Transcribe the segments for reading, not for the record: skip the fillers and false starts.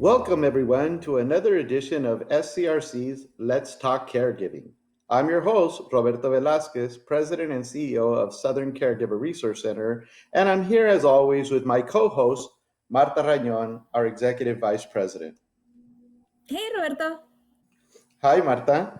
Welcome, everyone, to another edition of SCRC's Let's Talk Caregiving. I'm your host, Roberto Velasquez, President and CEO of Southern Caregiver Resource Center, and I'm here as always with my co-host, Marta Rañón, our Executive Vice President. Hey, Roberto. Hi, Marta.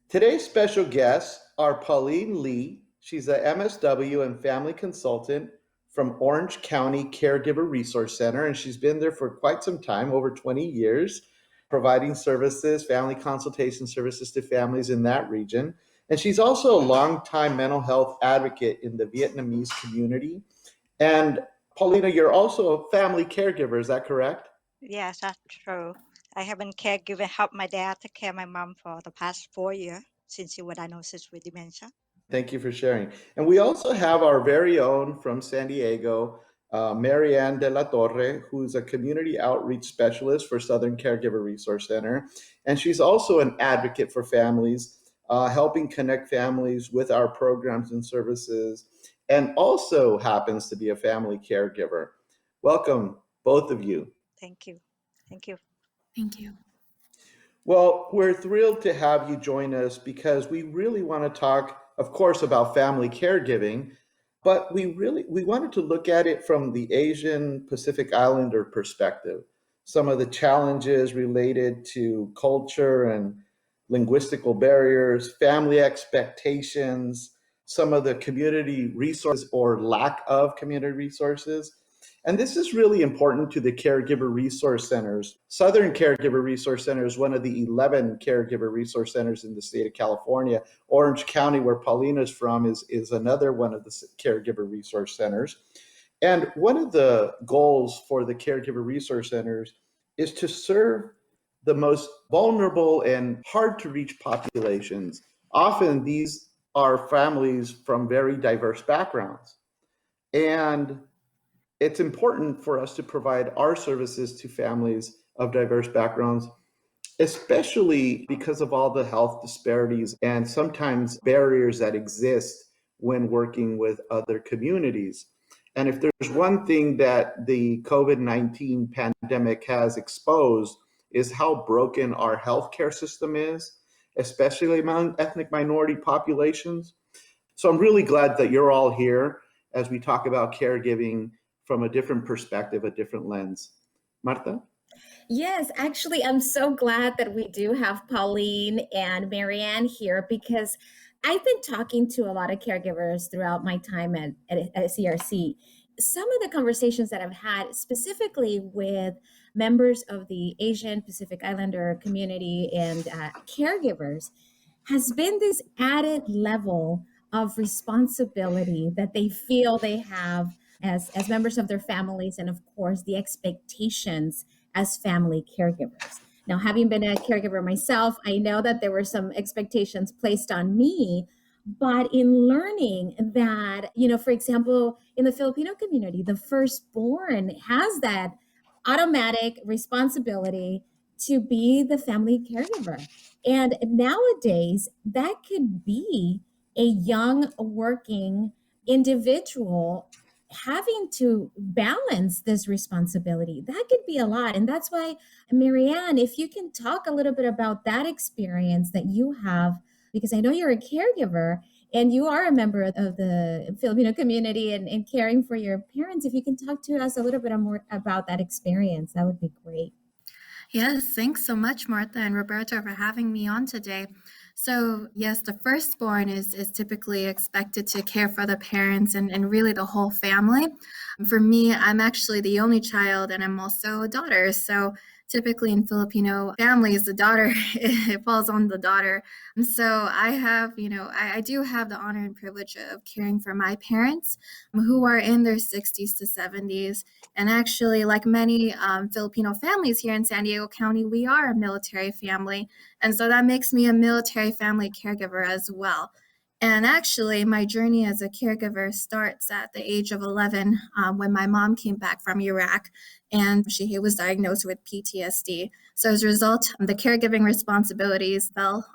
Today's special guests are Pauline Lee. She's a MSW and family consultant from Orange County Caregiver Resource Center, and she's been there for quite some time, over 20 years, providing services, family consultation services to families in that region. And she's also a longtime mental health advocate in the Vietnamese community. And Paulina, you're also a family caregiver, is that correct? Yes, that's true. I have been caregiving, help my dad take care of my mom for the past 4 years since she was diagnosed with dementia. Thank you for sharing. And we also have our very own from San Diego, Marianne Delatorre, who's a community outreach specialist for Southern Caregiver Resource Center. And she's also an advocate for families, helping connect families with our programs and services, and also happens to be a family caregiver. Welcome, both of you. Thank you. Thank you. Thank you. Well, we're thrilled to have you join us because we really want to talk, of course, about family caregiving, but we wanted to look at it from the Asian Pacific Islander perspective. Some of the challenges related to culture and linguistical barriers, family expectations, some of the community resources or lack of community resources. And this is really important to the Caregiver Resource Centers. Southern Caregiver Resource Center is one of the 11 Caregiver Resource Centers in the state of California. Orange County, where Paulina is from, is another one of the Caregiver Resource Centers. And one of the goals for the Caregiver Resource Centers is to serve the most vulnerable and hard to reach populations. Often these are families from very diverse backgrounds. And it's important for us to provide our services to families of diverse backgrounds, especially because of all the health disparities and sometimes barriers that exist when working with other communities. And if there's one thing that the COVID-19 pandemic has exposed is how broken our healthcare system is, especially among ethnic minority populations. So I'm really glad that you're all here as we talk about caregiving from a different perspective, a different lens. Marta? Yes, actually, I'm so glad that we do have Pauline and Marianne here because I've been talking to a lot of caregivers throughout my time at CRC. Some of the conversations that I've had specifically with members of the Asian Pacific Islander community and caregivers has been this added level of responsibility that they feel they have as members of their families, and of course the expectations as family caregivers. Now, having been a caregiver myself, I know that there were some expectations placed on me, but in learning that, for example, in the Filipino community, the firstborn has that automatic responsibility to be the family caregiver. And nowadays, that could be a young working individual having to balance this responsibility. That could be a lot. And that's why, Marianne, if you can talk a little bit about that experience that you have, because I know you're a caregiver and you are a member of the Filipino community and caring for your parents. If you can talk to us a little bit more about that experience, that would be great. Yes, thanks so much, Martha and Roberto, for having me on today. So yes, the firstborn is typically expected to care for the parents and really the whole family. For me, I'm actually the only child and I'm also a daughter. So typically in Filipino families, the daughter, it falls on the daughter. So I have, I do have the honor and privilege of caring for my parents who are in their 60s to 70s. And actually, like many Filipino families here in San Diego County, we are a military family. And so that makes me a military family caregiver as well. And actually, my journey as a caregiver starts at the age of 11 when my mom came back from Iraq and she was diagnosed with PTSD. So as a result, the caregiving responsibilities fell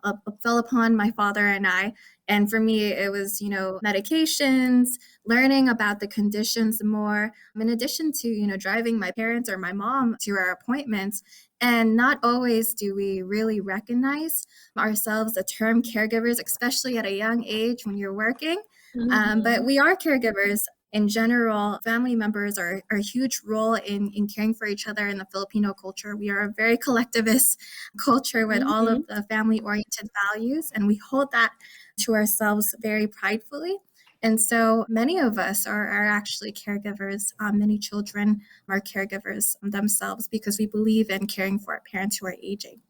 upon my father and I. And for me, it was, medications, learning about the conditions more, in addition to, driving my parents or my mom to our appointments. And not always do we really recognize ourselves the term caregivers, especially at a young age when you're working. But we are caregivers. In general, family members are a huge role in caring for each other in the Filipino culture. We are a very collectivist culture with all of the family-oriented values, and we hold that to ourselves very pridefully. And so many of us are actually caregivers. Many children are caregivers themselves because we believe in caring for our parents who are aging.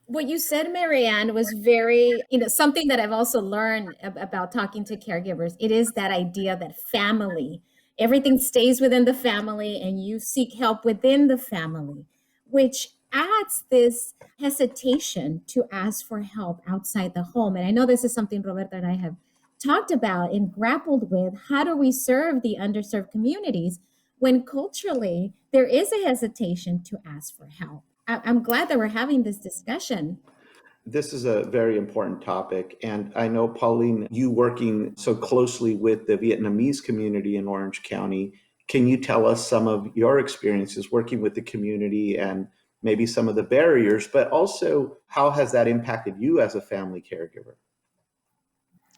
What you said, Marianne, was very, something that I've also learned about talking to caregivers. It is that idea that family, everything stays within the family and you seek help within the family, which adds this hesitation to ask for help outside the home. And I know this is something Roberto and I have talked about and grappled with. How do we serve the underserved communities when culturally there is a hesitation to ask for help? I'm glad that we're having this discussion. This is a very important topic. And I know, Pauline, you working so closely with the Vietnamese community in Orange County, can you tell us some of your experiences working with the community and maybe some of the barriers, but also how has that impacted you as a family caregiver?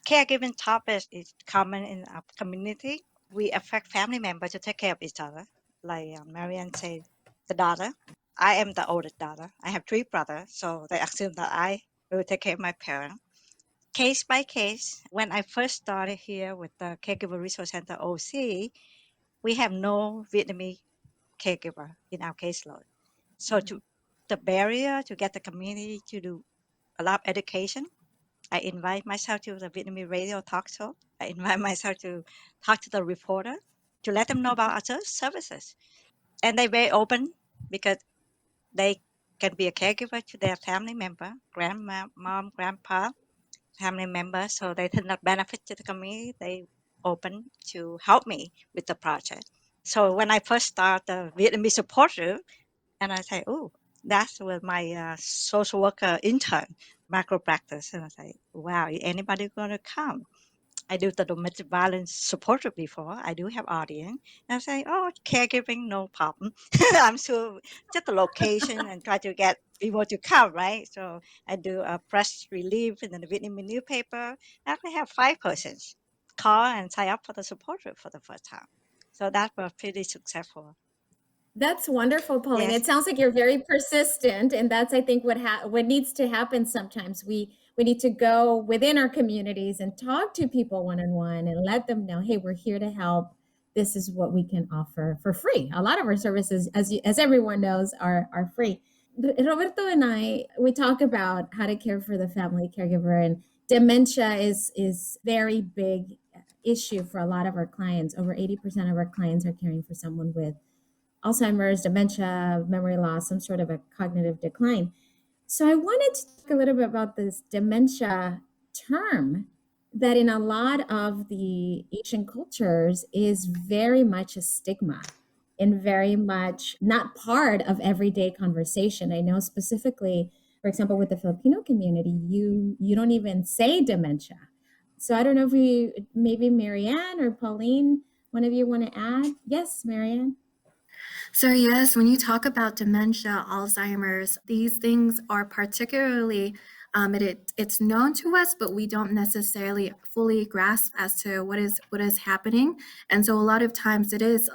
Caregiving topic is common in our community. We affect family members to take care of each other. Like Marianne said, the daughter. I am the oldest daughter. I have 3 brothers, so they assume that I will take care of my parents. Case by case, when I first started here with the Caregiver Resource Center OC, we have no Vietnamese caregiver in our caseload. So the barrier to get the community to do a lot of education, I invite myself to the Vietnamese radio talk show. I invite myself to talk to the reporter to let them know about our services. And they're very open because they can be a caregiver to their family member, grandma, mom, grandpa, family member. So they did not benefit to the community. They open to help me with the project. So when I first started the Vietnamese support group, and I say, oh, that's with my social worker intern, macro practice. And I say, wow, is anybody going to come? I do the domestic violence support group before. I do have audience. And I say, oh, caregiving, no problem. I'm sure just the location and try to get people to come, right? So I do a press relief in the Vietnamese newspaper. And I have 5 persons call and sign up for the support group for the first time. So that was pretty successful. That's wonderful, Pauline. Yes. It sounds like you're very persistent, and that's, I think, what needs to happen sometimes. We need to go within our communities and talk to people one-on-one and let them know, hey, we're here to help. This is what we can offer for free. A lot of our services, as everyone knows, are free. Roberto and I, we talk about how to care for the family caregiver, and dementia is very big issue for a lot of our clients. Over 80% of our clients are caring for someone with Alzheimer's, dementia, memory loss, some sort of a cognitive decline. So I wanted to talk a little bit about this dementia term that in a lot of the Asian cultures is very much a stigma and very much not part of everyday conversation. I know specifically, for example, with the Filipino community, you don't even say dementia. So I don't know if maybe Marianne or Pauline, one of you want to add? Yes, Marianne. So yes, when you talk about dementia, Alzheimer's, these things are particularly it's known to us, but we don't necessarily fully grasp as to what is happening. And so a lot of times it is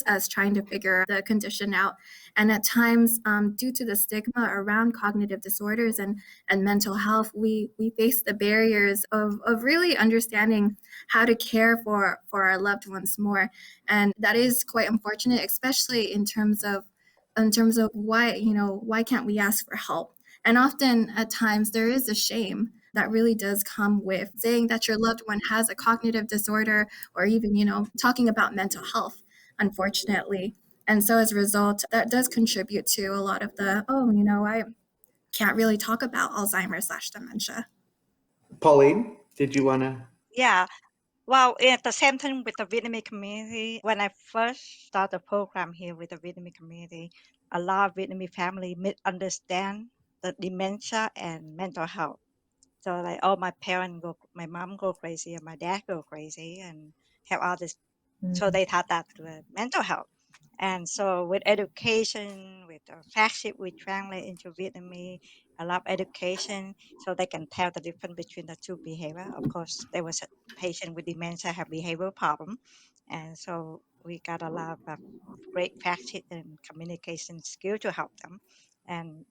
us trying to figure the condition out. And at times, due to the stigma around cognitive disorders and mental health, we face the barriers of really understanding how to care for our loved ones more. And that is quite unfortunate, especially in terms of why can't we ask for help? And often at times there is a shame that really does come with saying that your loved one has a cognitive disorder or even, talking about mental health, unfortunately. And so as a result, that does contribute to a lot of the, I can't really talk about Alzheimer's/dementia. Pauline, did you want to? Yeah. Well, at the same time with the Vietnamese community, when I first started the program here with the Vietnamese community, a lot of Vietnamese family misunderstand the dementia and mental health. So like, oh, my mom go crazy and my dad go crazy and have all this So they taught that with mental health. And so with education, with fact sheet, we translate into Vietnamese, a lot of education, so they can tell the difference between the two behavior. Of course, there was a patient with dementia have behavioral problem. And so we got a lot of great fact sheet and communication skill to help them. And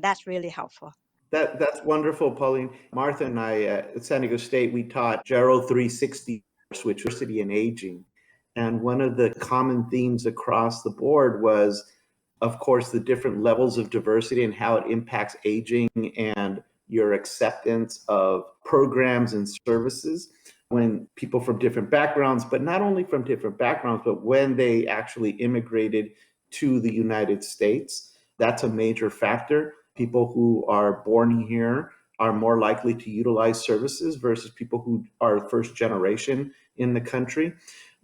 that's really helpful. That's wonderful, Pauline. Martha and I at San Diego State, we taught Gerald 360, which was diversity and aging. And one of the common themes across the board was, of course, the different levels of diversity and how it impacts aging and your acceptance of programs and services when people from different backgrounds, but not only from different backgrounds, but when they actually immigrated to the United States. That's a major factor. People who are born here are more likely to utilize services versus people who are first generation in the country.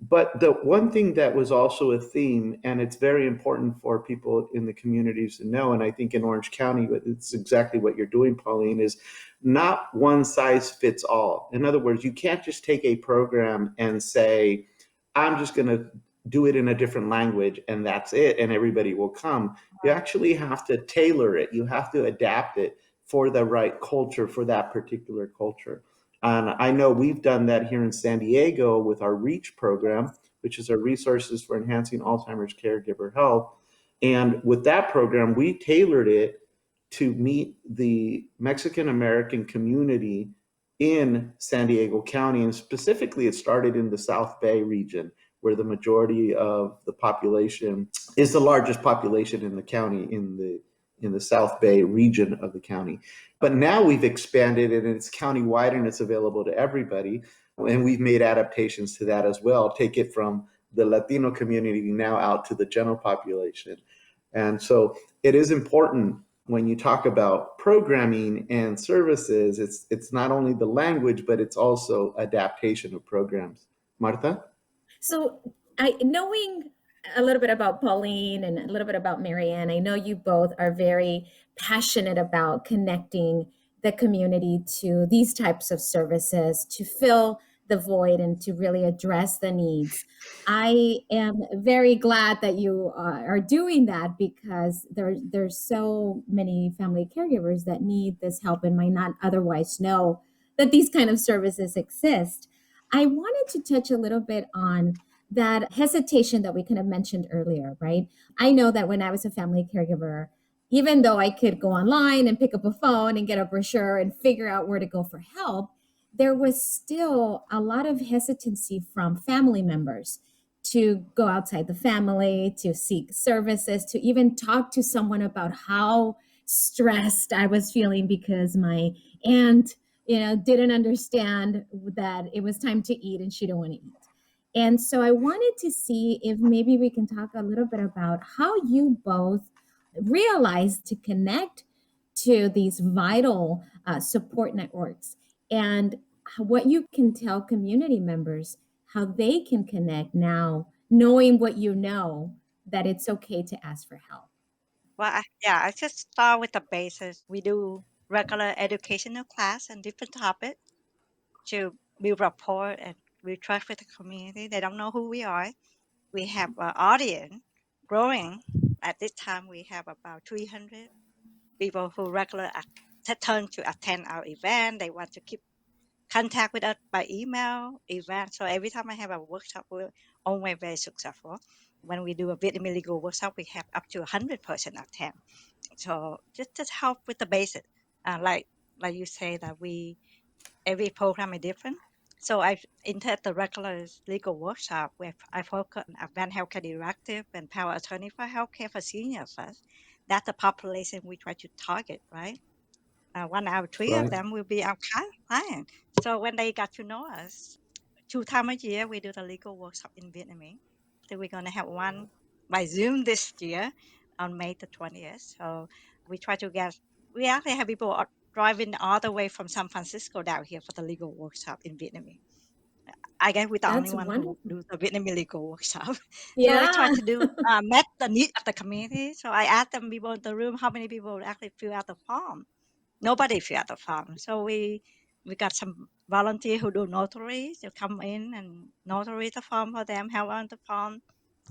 But the one thing that was also a theme, and it's very important for people in the communities to know, and I think in Orange County, it's exactly what you're doing, Pauline, is not one size fits all. In other words, you can't just take a program and say, I'm just going to do it in a different language and that's it, and everybody will come. You actually have to tailor it. You have to adapt it for the right culture, for that particular culture. And I know we've done that here in San Diego with our REACH program, which is our Resources for Enhancing Alzheimer's Caregiver Health. And with that program, we tailored it to meet the Mexican American community in San Diego County. And specifically, it started in the South Bay region, where the majority of the population is the largest population in the county, in the South Bay region of the county. But now we've expanded it and it's countywide and it's available to everybody. And we've made adaptations to that as well. Take it from the Latino community now out to the general population. And so it is important when you talk about programming and services, it's not only the language, but it's also adaptation of programs. Martha? So, knowing a little bit about Pauline and a little bit about Marianne, I know you both are very passionate about connecting the community to these types of services to fill the void and to really address the needs. I am very glad that you are doing that because there's so many family caregivers that need this help and might not otherwise know that these kind of services exist. I wanted to touch a little bit on that hesitation that we kind of mentioned earlier, right? I know that when I was a family caregiver, even though I could go online and pick up a phone and get a brochure and figure out where to go for help, there was still a lot of hesitancy from family members to go outside the family, to seek services, to even talk to someone about how stressed I was feeling because my aunt didn't understand that it was time to eat and she didn't want to eat. And so I wanted to see if maybe we can talk a little bit about how you both realized to connect to these vital support networks and what you can tell community members, how they can connect now, knowing what you know, that it's okay to ask for help. Well, I just start with the basis. We do regular educational class and different topics to build rapport and build trust with the community. They don't know who we are. We have an audience growing. At this time, we have about 300 people who regularly turn to attend our event. They want to keep contact with us by email, event. So every time I have a workshop, we're always very successful. When we do a Vietnamese legal workshop, we have up to 100% attend. So just help with the basics. Like you say that every program is different. So I entered the regular legal workshop where I focus on advanced healthcare directive and power attorney for healthcare for seniors first. That's the population we try to target, right? 1 out of 3 of Right. them will be our client. So when they got to know us, 2 times a year we do the legal workshop in Vietnamese. So we're going to have one by Zoom this year on May the 20th. So we actually have people driving all the way from San Francisco down here for the legal workshop in Vietnamese. I guess we're the only That's one who wonderful. do the Vietnamese legal workshop. So we try Yeah, to do met the need of the community. So I asked them people in the room how many people actually fill out the form. Nobody fill out the form. So we We got some volunteer who do notary. They come in and notary the form for them, help on the form,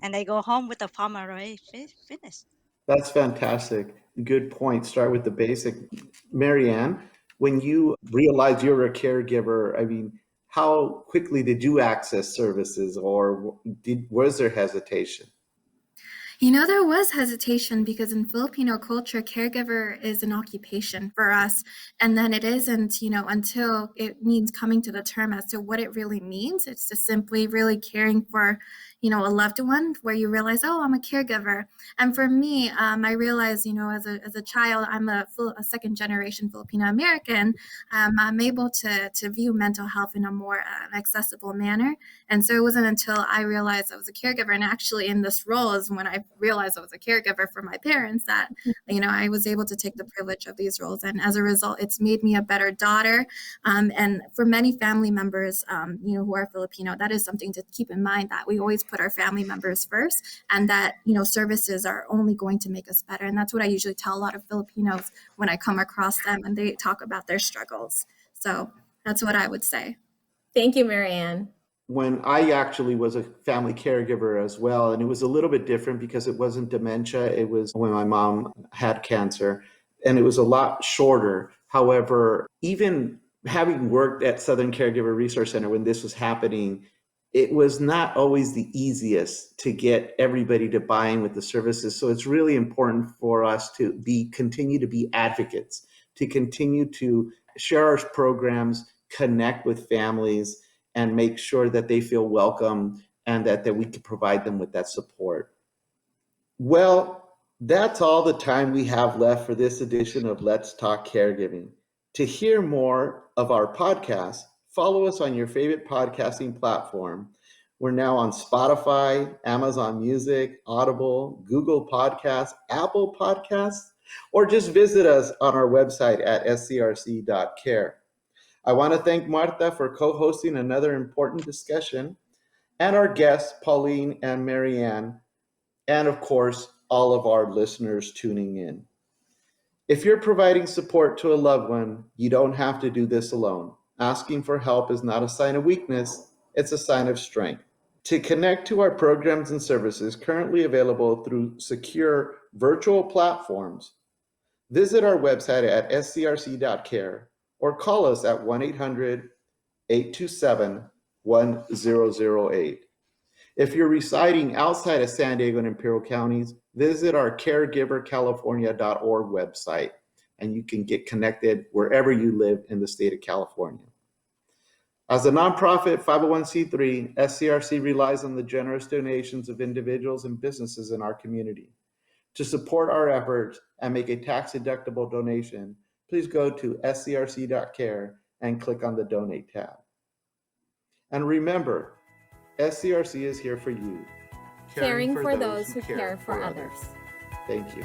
and they go home with the form already finished. That's fantastic. Good point. Start with the basic. Marianne, when you realized you were a caregiver, I mean, how quickly did you access services, or was there hesitation? There was hesitation because in Filipino culture, caregiver is an occupation for us. And then it isn't, until it means coming to the term as to what it really means. It's just simply really caring for, a loved one where you realize, oh, I'm a caregiver. And for me, I realized, as a child, I'm a second generation Filipino American. I'm able to view mental health in a more accessible manner. And so it wasn't until I realized I was a caregiver, and actually in this role is when I realized I was a caregiver for my parents, that, I was able to take the privilege of these roles. And as a result, it's made me a better daughter. And for many family members, who are Filipino, that is something to keep in mind, that we always put our family members first, and that, services are only going to make us better. And that's what I usually tell a lot of Filipinos when I come across them and they talk about their struggles. So that's what I would say. Thank you, Marianne. When I actually was a family caregiver as well, and it was a little bit different because it wasn't dementia, it was when my mom had cancer, and it was a lot shorter. However, even having worked at Southern Caregiver Resource Center when this was happening, it was not always the easiest to get everybody to buy in with the services. So it's really important for us to continue to be advocates, to continue to share our programs, connect with families, and make sure that they feel welcome and that we can provide them with that support. Well, that's all the time we have left for this edition of Let's Talk Caregiving. To hear more of our podcast, follow us on your favorite podcasting platform. We're now on Spotify, Amazon Music, Audible, Google Podcasts, Apple Podcasts, or just visit us on our website at scrc.care. I want to thank Martha for co-hosting another important discussion, and our guests, Pauline and Marianne, and of course, all of our listeners tuning in. If you're providing support to a loved one, you don't have to do this alone. Asking for help is not a sign of weakness, it's a sign of strength. To connect to our programs and services currently available through secure virtual platforms, visit our website at scrc.care or call us at 1-800-827-1008. If you're residing outside of San Diego and Imperial Counties, visit our caregivercalifornia.org website, and you can get connected wherever you live in the state of California. As a nonprofit 501c3, SCRC relies on the generous donations of individuals and businesses in our community. To support our efforts and make a tax-deductible donation, please go to scrc.care and click on the Donate tab. And remember, SCRC is here for you, Caring for those who care for others. Thank you.